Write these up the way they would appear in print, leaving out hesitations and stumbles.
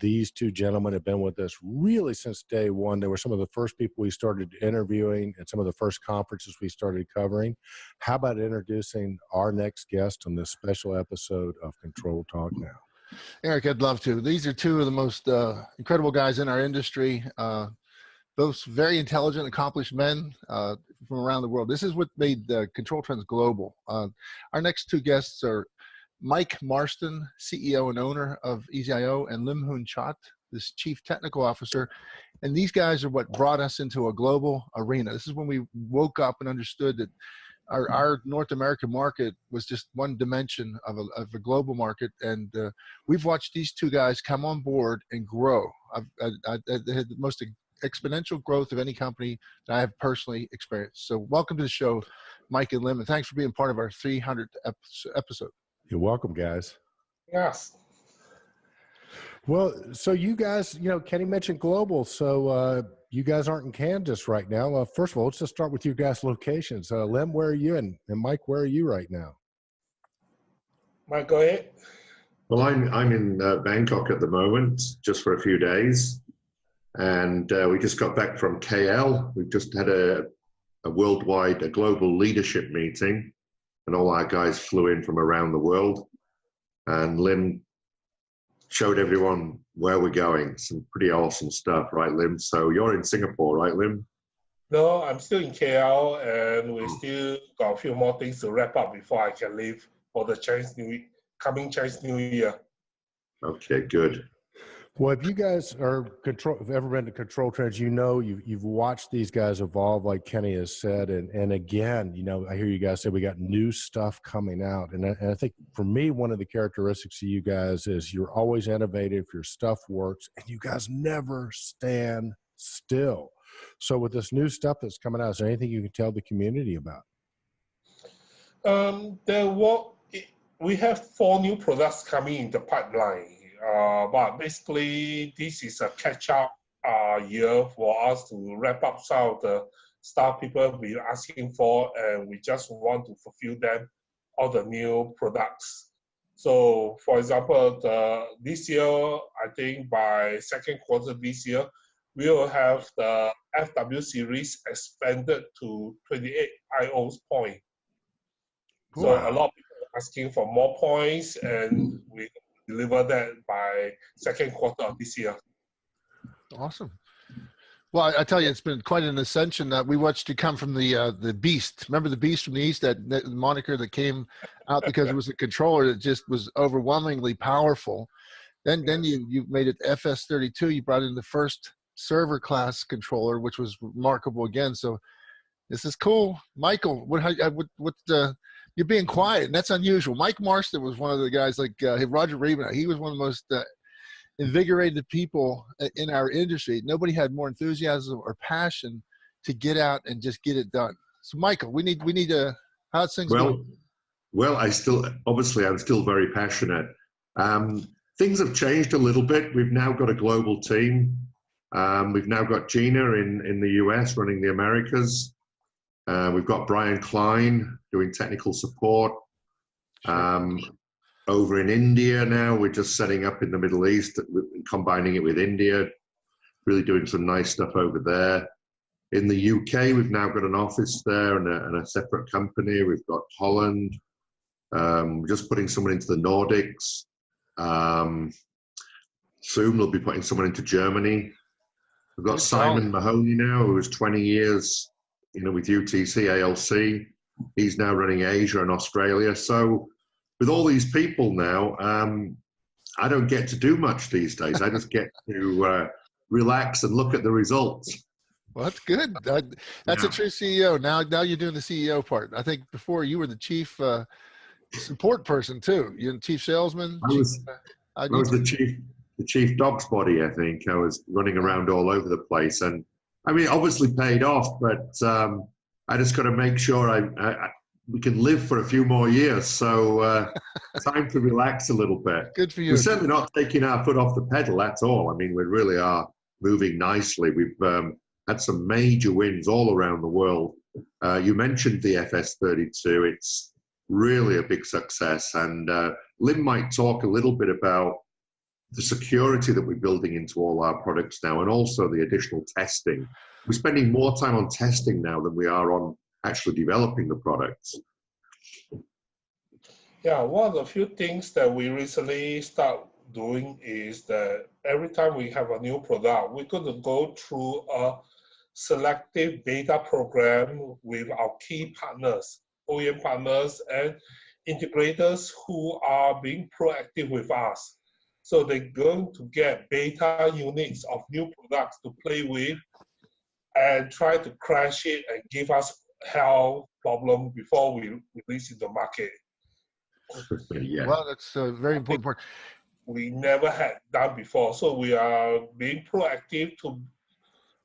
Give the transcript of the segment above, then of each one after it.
these two gentlemen have been with us really since day one. They were some of the first people we started interviewing and some of the first conferences we started covering. How about introducing our next guest on this special episode of Control Talk Now? Eric, I'd love to. These are two of the most incredible guys in our industry, both very intelligent, accomplished men from around the world. This is what made ControlTrends global. Our next two guests are Mike Marston, CEO and owner of EasyIO, and Lim Hoon Chat, this Chief Technical Officer. And these guys are what brought us into a global arena. This is when we woke up and understood that our North American market was just one dimension of a global market. And we've watched these two guys come on board and grow. I had the most exponential growth of any company that I have personally experienced. So welcome to the show, Mike and Lim, and thanks for being part of our 300th episode. You're welcome, guys. Yes. Well, so you guys, Kenny mentioned global. So you guys aren't in Kansas right now. First of all, let's just start with your guys' locations. Lim, where are you? And Mike, where are you right now? Mike, go ahead. Well, I'm in Bangkok at the moment, just for a few days. And we just got back from KL. We've just had a global leadership meeting. And all our guys flew in from around the world. And Lim showed everyone where we're going. Some pretty awesome stuff, right, Lim? So you're in Singapore, right, Lim? No, I'm still in KL, and we still got a few more things to wrap up before I can leave for the coming Chinese New Year. Okay, good. Well, if you guys have ever been to ControlTrends, you've watched these guys evolve, like Kenny has said. And again, I hear you guys say we got new stuff coming out. And I think for me, one of the characteristics of you guys is you're always innovative, your stuff works, and you guys never stand still. So with this new stuff that's coming out, is there anything you can tell the community about? We have 4 new products coming in the pipeline. But basically, this is a catch-up year for us to wrap up some of the stuff people have been asking for, and we just want to fulfill them, all the new products. So, for example, this year, I think by second quarter this year, we will have the FW series expanded to 28 IOs points. Wow. So a lot of people are asking for more points, and we deliver that by second quarter of this year. Awesome. Well, I tell you, it's been quite an ascension. We watched you come from the Beast. Remember the Beast from the East, that moniker that came out because it was a controller that just was overwhelmingly powerful. Then you made it FS32. You brought in the first server class controller, which was remarkable again. So this is cool. Michael, you're being quiet, and that's unusual. Mike Marston was one of the guys like Roger Reebok. He was one of the most invigorated people in our industry. Nobody had more enthusiasm or passion to get out and just get it done. So, Michael, we need how's things going? Well, I'm still very passionate. Things have changed a little bit. We've now got a global team. We've now got Gina in the US running the Americas. We've got Brian Klein doing technical support. Over in India now, we're just setting up in the Middle East, combining it with India, really doing some nice stuff over there. In the UK, we've now got an office there and a separate company. We've got Holland, just putting someone into the Nordics. Soon we'll be putting someone into Germany. We've got Simon Mahoney now, who was 20 years with UTC, ALC. He's now running Asia and Australia. So with all these people now, I don't get to do much these days. I just get to relax and look at the results. Well, that's good. That's a true CEO. Now you're doing the CEO part. I think before you were the chief support person too. You're the chief salesman. I was the chief dog's body, I think. I was running around all over the place. And I mean, obviously paid off, but I just got to make sure we can live for a few more years. So time to relax a little bit. Good for you. We're certainly not taking our foot off the pedal at all. I mean, we really are moving nicely. We've had some major wins all around the world. You mentioned the FS32. It's really a big success. And Lim might talk a little bit about the security that we're building into all our products now, and also the additional testing. We're spending more time on testing now than we are on actually developing the products. Yeah, one of the few things that we recently start doing is that every time we have a new product, we're going to go through a selective beta program with our key partners, OEM partners, and integrators who are being proactive with us. So they're going to get beta units of new products to play with and try to crash it and give us hell problem before we release in the market. Yeah. Well, that's a very important part. We never had done before. So we are being proactive to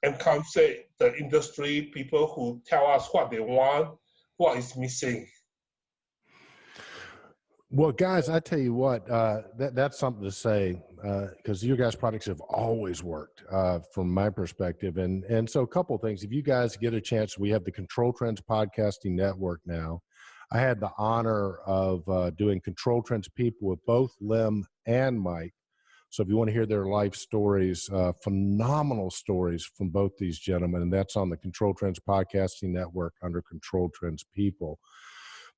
encounter the industry, people who tell us what they want, what is missing. Well, guys, I tell you what, that's something to say, because you guys' products have always worked from my perspective. And so a couple of things. If you guys get a chance, we have the ControlTrends podcasting network now. I had the honor of doing ControlTrends people with both Lim and Mike. So if you want to hear their life stories, phenomenal stories from both these gentlemen, and that's on the ControlTrends podcasting network under ControlTrends people.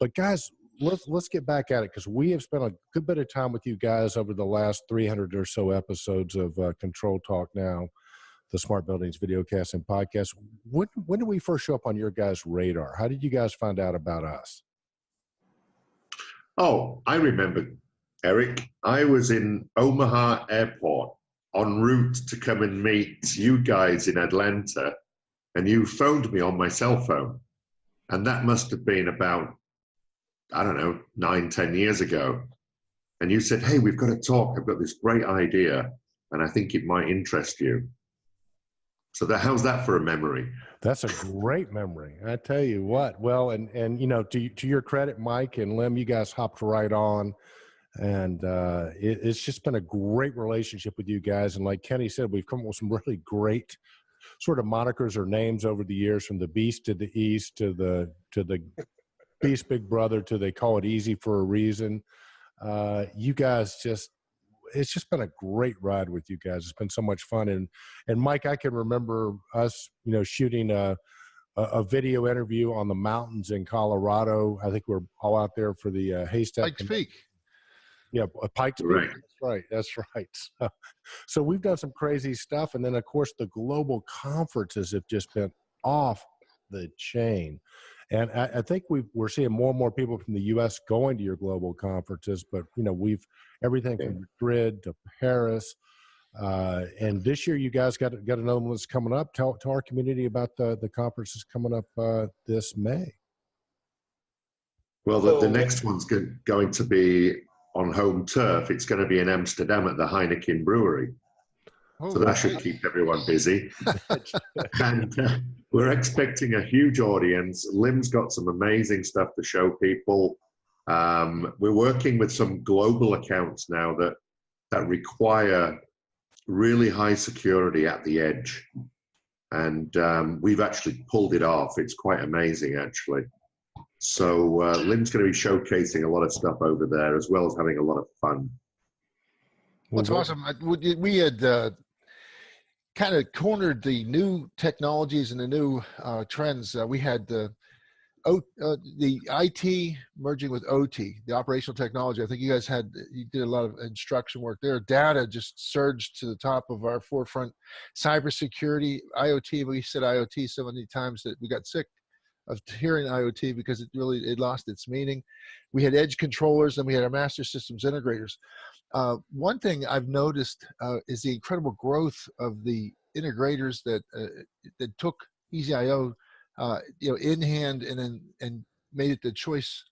But guys, let's get back at it, because we have spent a good bit of time with you guys over the last 300 or so episodes of ControlTalk Now, the Smart Buildings Videocast and Podcast. When did we first show up on your guys' radar? How did you guys find out about us? Oh, I remember, Eric. I was in Omaha Airport en route to come and meet you guys in Atlanta, and you phoned me on my cell phone. And that must have been about, I don't know, 9-10 years ago. And you said, hey, we've got to talk. I've got this great idea, and I think it might interest you. So how's that for a memory? That's a great memory. I tell you what. Well, and you know, to your credit, Mike and Lim, you guys hopped right on, and it's just been a great relationship with you guys. And like Kenny said, we've come up with some really great sort of monikers or names over the years, from the Beast to the East to the Beast Big Brother to they call it Easy for a reason. You guys it's just been a great ride with you guys. It's been so much fun. And Mike, I can remember us, you know, shooting a video interview on the mountains in Colorado. I think we're all out there for the Haystack. Pikes Peak. Yeah, Pikes Peak. Right. That's right. So we've done some crazy stuff. And then, of course, the global conferences have just been off the chain. And I think we're seeing more and more people from the U.S. going to your global conferences. But, you know, everything from Madrid to Paris. And this year, you guys got another one that's coming up. Tell our community about the conferences coming up this May. Well, the next one's going to be on home turf. It's going to be in Amsterdam at the Heineken Brewery. So that should keep everyone busy. And we're expecting a huge audience. Lim's got some amazing stuff to show people. We're working with some global accounts now that require really high security at the edge. And we've actually pulled it off. It's quite amazing, actually. So Lim's going to be showcasing a lot of stuff over there, as well as having a lot of fun. What's awesome, we had kind of cornered the new technologies and the new trends. We had the IT merging with OT, the operational technology. I think you guys you did a lot of instruction work there. Data just surged to the top of our forefront. Cybersecurity, IoT. We said IoT so many times that we got sick of hearing IoT because it lost its meaning. We had edge controllers, and we had our master systems integrators. One thing I've noticed is the incredible growth of the integrators that took EasyIO, in hand and made it the choice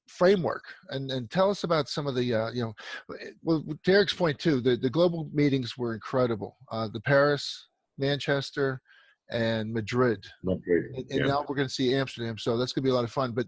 framework. And tell us about some of the, well, to Eric's point too, the global meetings were incredible. The Paris, Manchester, and Madrid. And now we're going to see Amsterdam. So that's going to be a lot of fun. But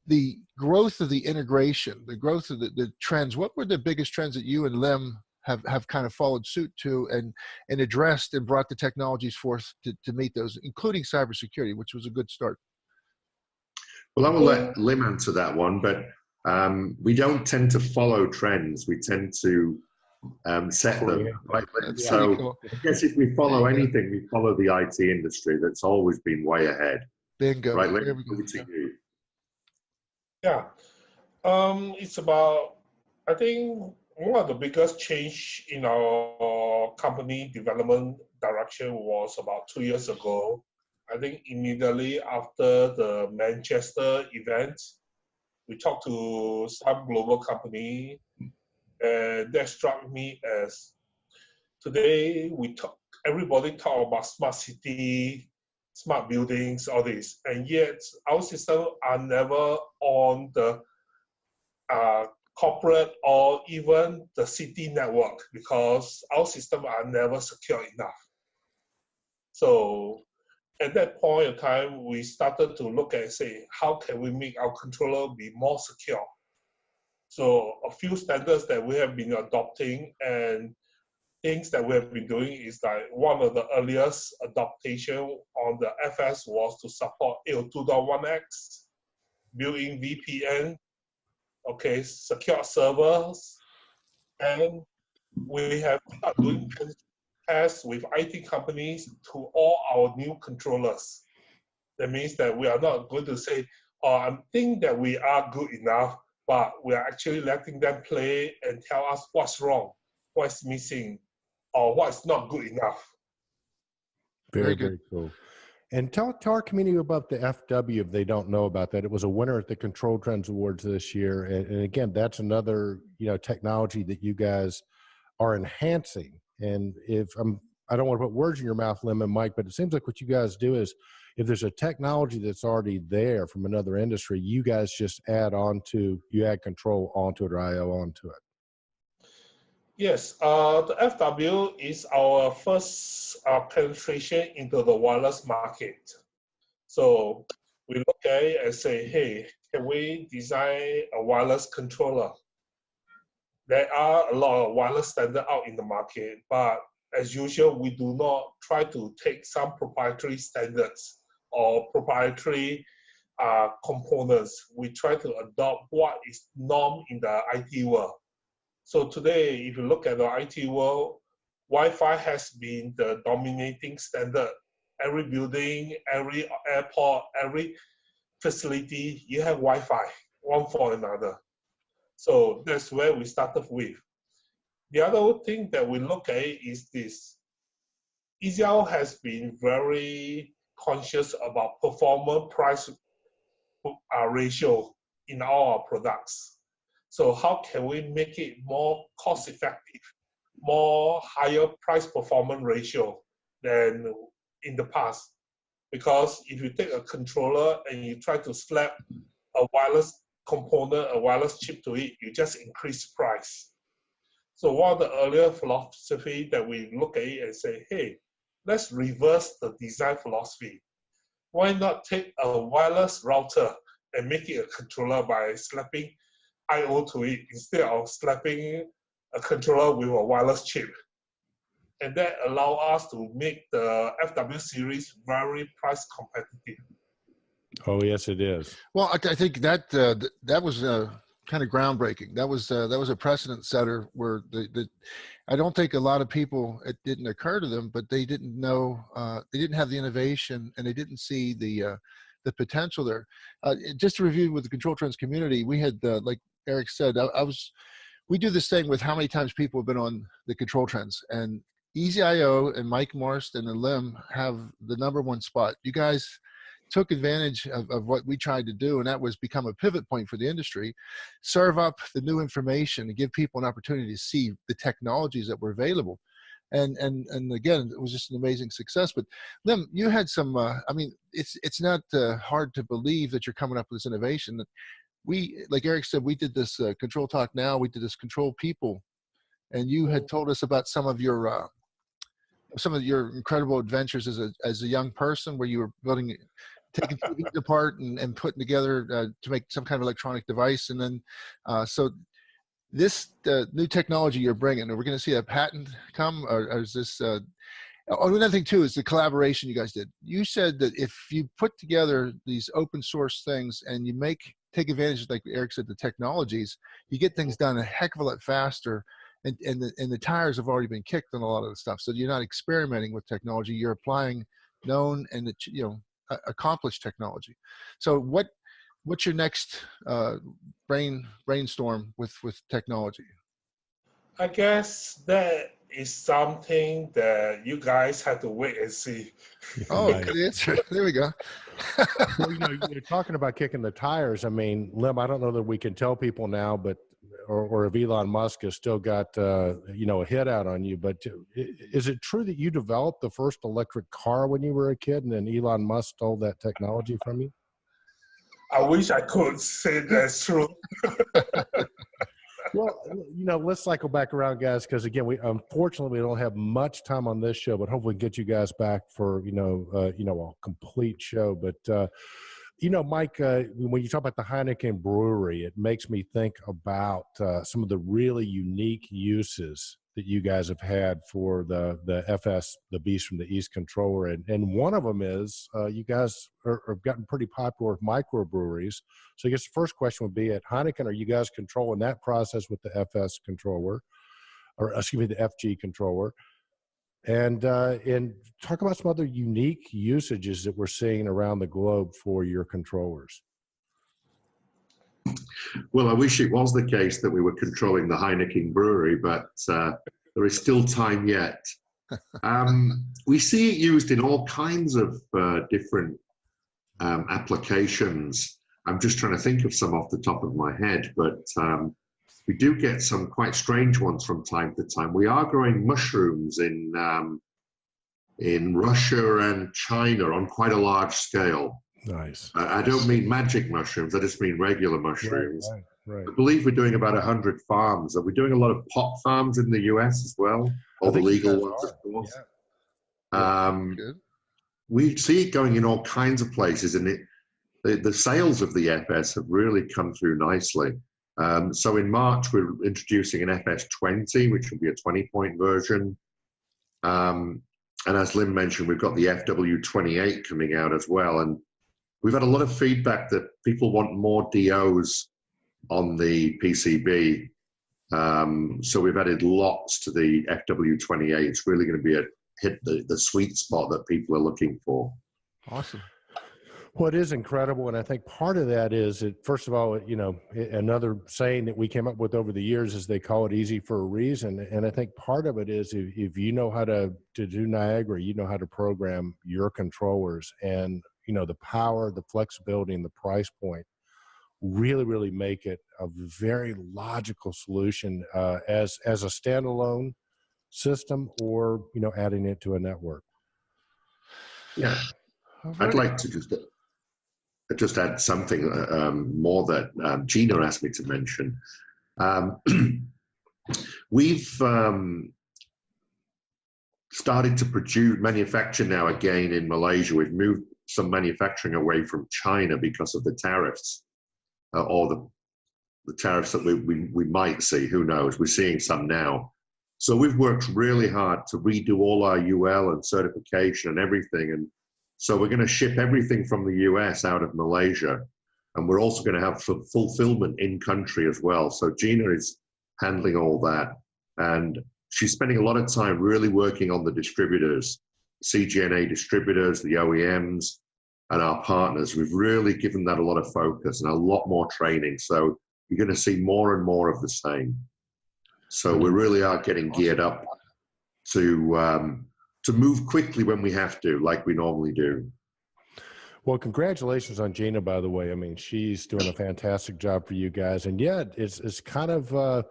the growth of the integration, the growth of the trends, what were the biggest trends that you and Lim have kind of followed suit to and addressed and brought the technologies forth to meet those, including cybersecurity, which was a good start? Well, I will let Lim answer that one, but We don't tend to follow trends. We tend to set them. Right? That's So pretty cool. I guess if we follow anything, we follow the IT industry that's always been way ahead. Bingo. Right, There we go. over to you. Yeah. It's about, I think one of the biggest change in our company development direction was about 2 years ago. I think immediately after the Manchester event, we talked to some global company, and that struck me as today everybody talk about smart city, smart buildings, all this, and yet our systems are never on the corporate or even the city network because our systems are never secure enough. So at that point in time, we started to look at, say, how can we make our controller be more secure? So a few standards that we have been adopting and things that we have been doing is like one of the earliest adaptation on the FS was to support 802.1x, built-in VPN, okay, secure servers, and we have started doing tests with IT companies to all our new controllers. That means that we are not going to say, oh, I think that we are good enough, but we are actually letting them play and tell us what's wrong, what's missing, or what's not good enough. Very, very cool. And tell our community about the FW if they don't know about that. It was a winner at the ControlTrends Awards this year. And again, that's another, technology that you guys are enhancing. And I don't want to put words in your mouth, Lim and Mike, but it seems like what you guys do is if there's a technology that's already there from another industry, you guys just add control onto it or IO onto it. Yes, the FW is our first penetration into the wireless market. So we look at it and say, hey, can we design a wireless controller? There are a lot of wireless standards out in the market, but as usual, we do not try to take some proprietary standards or proprietary components. We try to adopt what is norm in the IT world. So today, if you look at the IT world, Wi-Fi has been the dominating standard. Every building, every airport, every facility, you have Wi-Fi, one for another. So that's where we started with. The other thing that we look at is this. EasyIO has been very conscious about performance-price ratio in all our products. So how can we make it more cost-effective, more higher price performance ratio than in the past? Because if you take a controller and you try to slap a wireless component, a wireless chip to it, you just increase price. So one of the earlier philosophy that we look at it and say, hey, let's reverse the design philosophy. Why not take a wireless router and make it a controller by slapping IO to it instead of slapping a controller with a wireless chip? And that allow us to make the FW series very price competitive. Oh, yes, it is. Well, I think that that was kind of groundbreaking. That was a precedent setter where I don't think a lot of people, it didn't occur to them, but they didn't know, they didn't have the innovation and they didn't see the potential there. Just to review with the ControlTrends community, we had, like Eric said, we do this thing with how many times people have been on the ControlTrends, and EasyIO and Mike Marston and Lim have the #1 spot. You guys took advantage of what we tried to do, and that was become a pivot point for the industry, serve up the new information and give people an opportunity to see the technologies that were available. And again, it was just an amazing success. But Lim, you had some, I mean, it's not hard to believe that you're coming up with this innovation. We, like Eric said, we did this ControlTalk Now, we did this Control People, and you had told us about some of your incredible adventures as a young person, where you were taking TVs apart and putting together to make some kind of electronic device. And then, so this new technology you're bringing, are we going to see a patent come, or is this, another thing too is the collaboration you guys did. You said that if you put together these open source things and you make take advantage, like Eric said, the technologies, you get things done a heck of a lot faster. And the tires have already been kicked on a lot of the stuff. So you're not experimenting with technology. You're applying known and, you know, accomplished technology. So what's your next brainstorm with technology? I guess that is something that you guys have to wait and see. Oh, Nice. good answer. There we go. Well, you know, you're talking about kicking the tires. I mean, Lim, I don't know that we can tell people now, but or if Elon Musk has still got you know, a hit out on you. But is it true that you developed the first electric car when you were a kid, and then Elon Musk stole that technology from you? I wish I could say that's true. Well, you know, let's cycle back around, guys, because again, we unfortunately we don't have much time on this show, but hopefully get you guys back for you know, a complete show. But you know, Mike, when you talk about the Heineken Brewery, it makes me think about some of the really unique uses that you guys have had for the FS, the Beast from the East controller, and one of them is you guys have gotten pretty popular with microbreweries. So I guess the first question would be, at Heineken, are you guys controlling that process with the FS controller, or excuse me, the FG controller? And talk about some other unique usages that we're seeing around the globe for your controllers. Well, I wish it was the case that we were controlling the Heineken Brewery, but there is still time yet. We see it used in all kinds of different applications. I'm just trying to think of some off the top of my head, but we do get some quite strange ones from time to time. We are growing mushrooms in Russia and China on quite a large scale. Nice. I don't mean magic mushrooms. I just mean regular mushrooms. Right. I believe we're doing about 100 farms. Are we doing a lot of pot farms in the US as well? All the legal ones, of course. Yeah. Good. We see it going in all kinds of places, and the sales of the FS have really come through nicely. So in March, we're introducing an FS20, which will be a 20-point version. And as Lim mentioned, we've got the FW28 coming out as well. And we've had a lot of feedback that people want more DOs on the PCB. So we've added lots to the FW28. It's really going to be hit the sweet spot that people are looking for. Awesome. Well, it is incredible, and I think part of that is that, first of all, you know, another saying that we came up with over the years is they call it easy for a reason, and I think part of it is if you know how to do Niagara, you know how to program your controllers, and you know the power, the flexibility, and the price point really make it a very logical solution as a standalone system, or you know, adding it to a network. Yeah, I'd like to just add something more that Gina asked me to mention. We've started to manufacture now again in Malaysia. We've moved some manufacturing away from China because of the tariffs, or the tariffs that we might see. Who knows? We're seeing some now. So we've worked really hard to redo all our UL and certification and everything. And so we're going to ship everything from the US out of Malaysia. And we're also going to have fulfillment in country as well. So Gina is handling all that. And she's spending a lot of time really working on the distributors, CGNA distributors, the OEMs, and our partners. We've really given that a lot of focus and a lot more training. So you're going to see more and more of the same. So we really are getting geared up to move quickly when we have to, like we normally do. Well, congratulations on Gina, by the way. I mean, she's doing a fantastic job for you guys. And yeah, it's kind of, I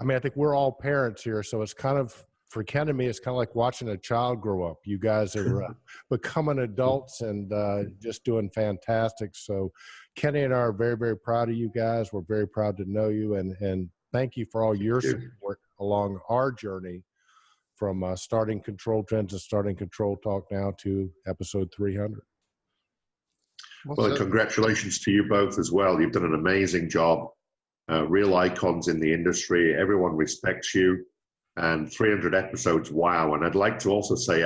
mean, I think we're all parents here. So it's kind of, for Ken and me, it's kind of like watching a child grow up. You guys are becoming adults and just doing fantastic. So Kenny and I are very proud of you guys. We're very proud to know you. And thank you for all your support along our journey from starting ControlTrends and starting ControlTalk Now to episode 300. Well, congratulations to you both as well. You've done an amazing job. Real icons in the industry. Everyone respects you. And 300 episodes, wow. And I'd like to also say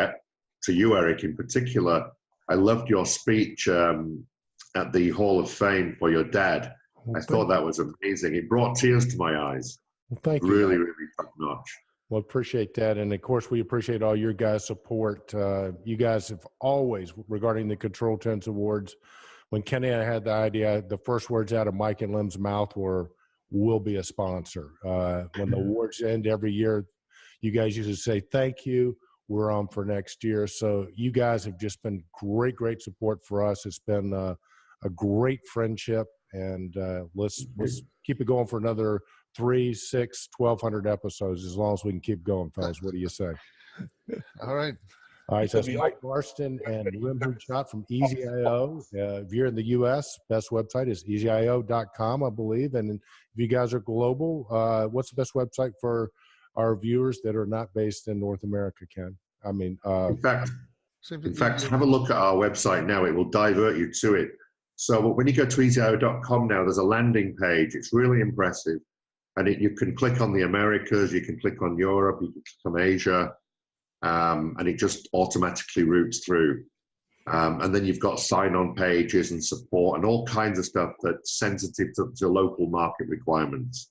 to you, Eric, in particular, I loved your speech at the Hall of Fame for your dad. Well, I thought that was amazing. It brought tears to my eyes. well, thank you. Really, Mike. really top notch. Well, appreciate that. And of course, we appreciate all your guys' support. You guys have always, regarding the ControlTrends Awards, when Kenny and I had the idea, the first words out of Mike and Lim's mouth were, "We'll be a sponsor." When the awards end every year, you guys usually say, "Thank you. We're on for next year." So you guys have just been great support for us. It's been a great friendship, and let's keep it going for another 3, 6, 1,200 episodes, as long as we can keep going, fellas. What do you say? All right. All right, so it's Mike Marston and Lim Hoodshot from EasyIO. If you're in the U.S., best website is easyio.com, I believe. And if you guys are global, what's the best website for our viewers that are not based in North America, Ken? I mean, In fact, have a look at our website now. It will divert you to it. So when you go to easyio.com now, there's a landing page. It's really impressive. And you can click on the Americas, you can click on Europe, you can click on Asia, and it just automatically routes through. And then you've got sign-on pages and support and all kinds of stuff that's sensitive to local market requirements.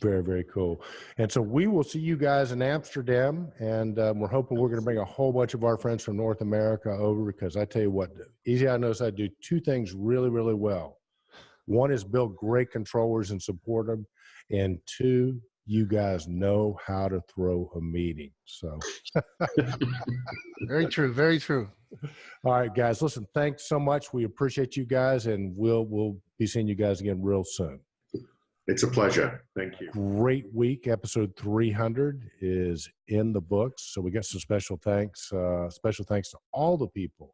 very cool. And so we will see you guys in Amsterdam, and we're hoping we're going to bring a whole bunch of our friends from North America over, because I tell you what, EasyIO knows how to do two things really well. One is build great controllers and support them, and two, you guys know how to throw a meeting. So Very true. All right, guys, listen, thanks so much. We appreciate you guys, and we'll be seeing you guys again real soon. It's a pleasure. Thank you. Great week. Episode 300 is in the books. So we got some special thanks. Special thanks to all the people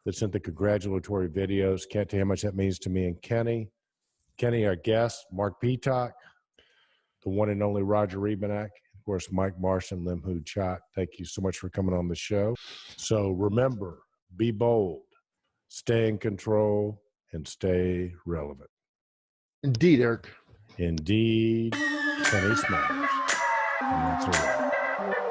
that sent the congratulatory videos. Can't tell you how much that means to me and Kenny. Kenny, our guest, Mark Peacock, the one and only Roger Rebanak, of course, Mike Marston, Lim Hoodshot. Thank you so much for coming on the show. So remember, be bold, stay in control, and stay relevant. Indeed, Eric. Indeed, Kenny Smash. And that's a wrap.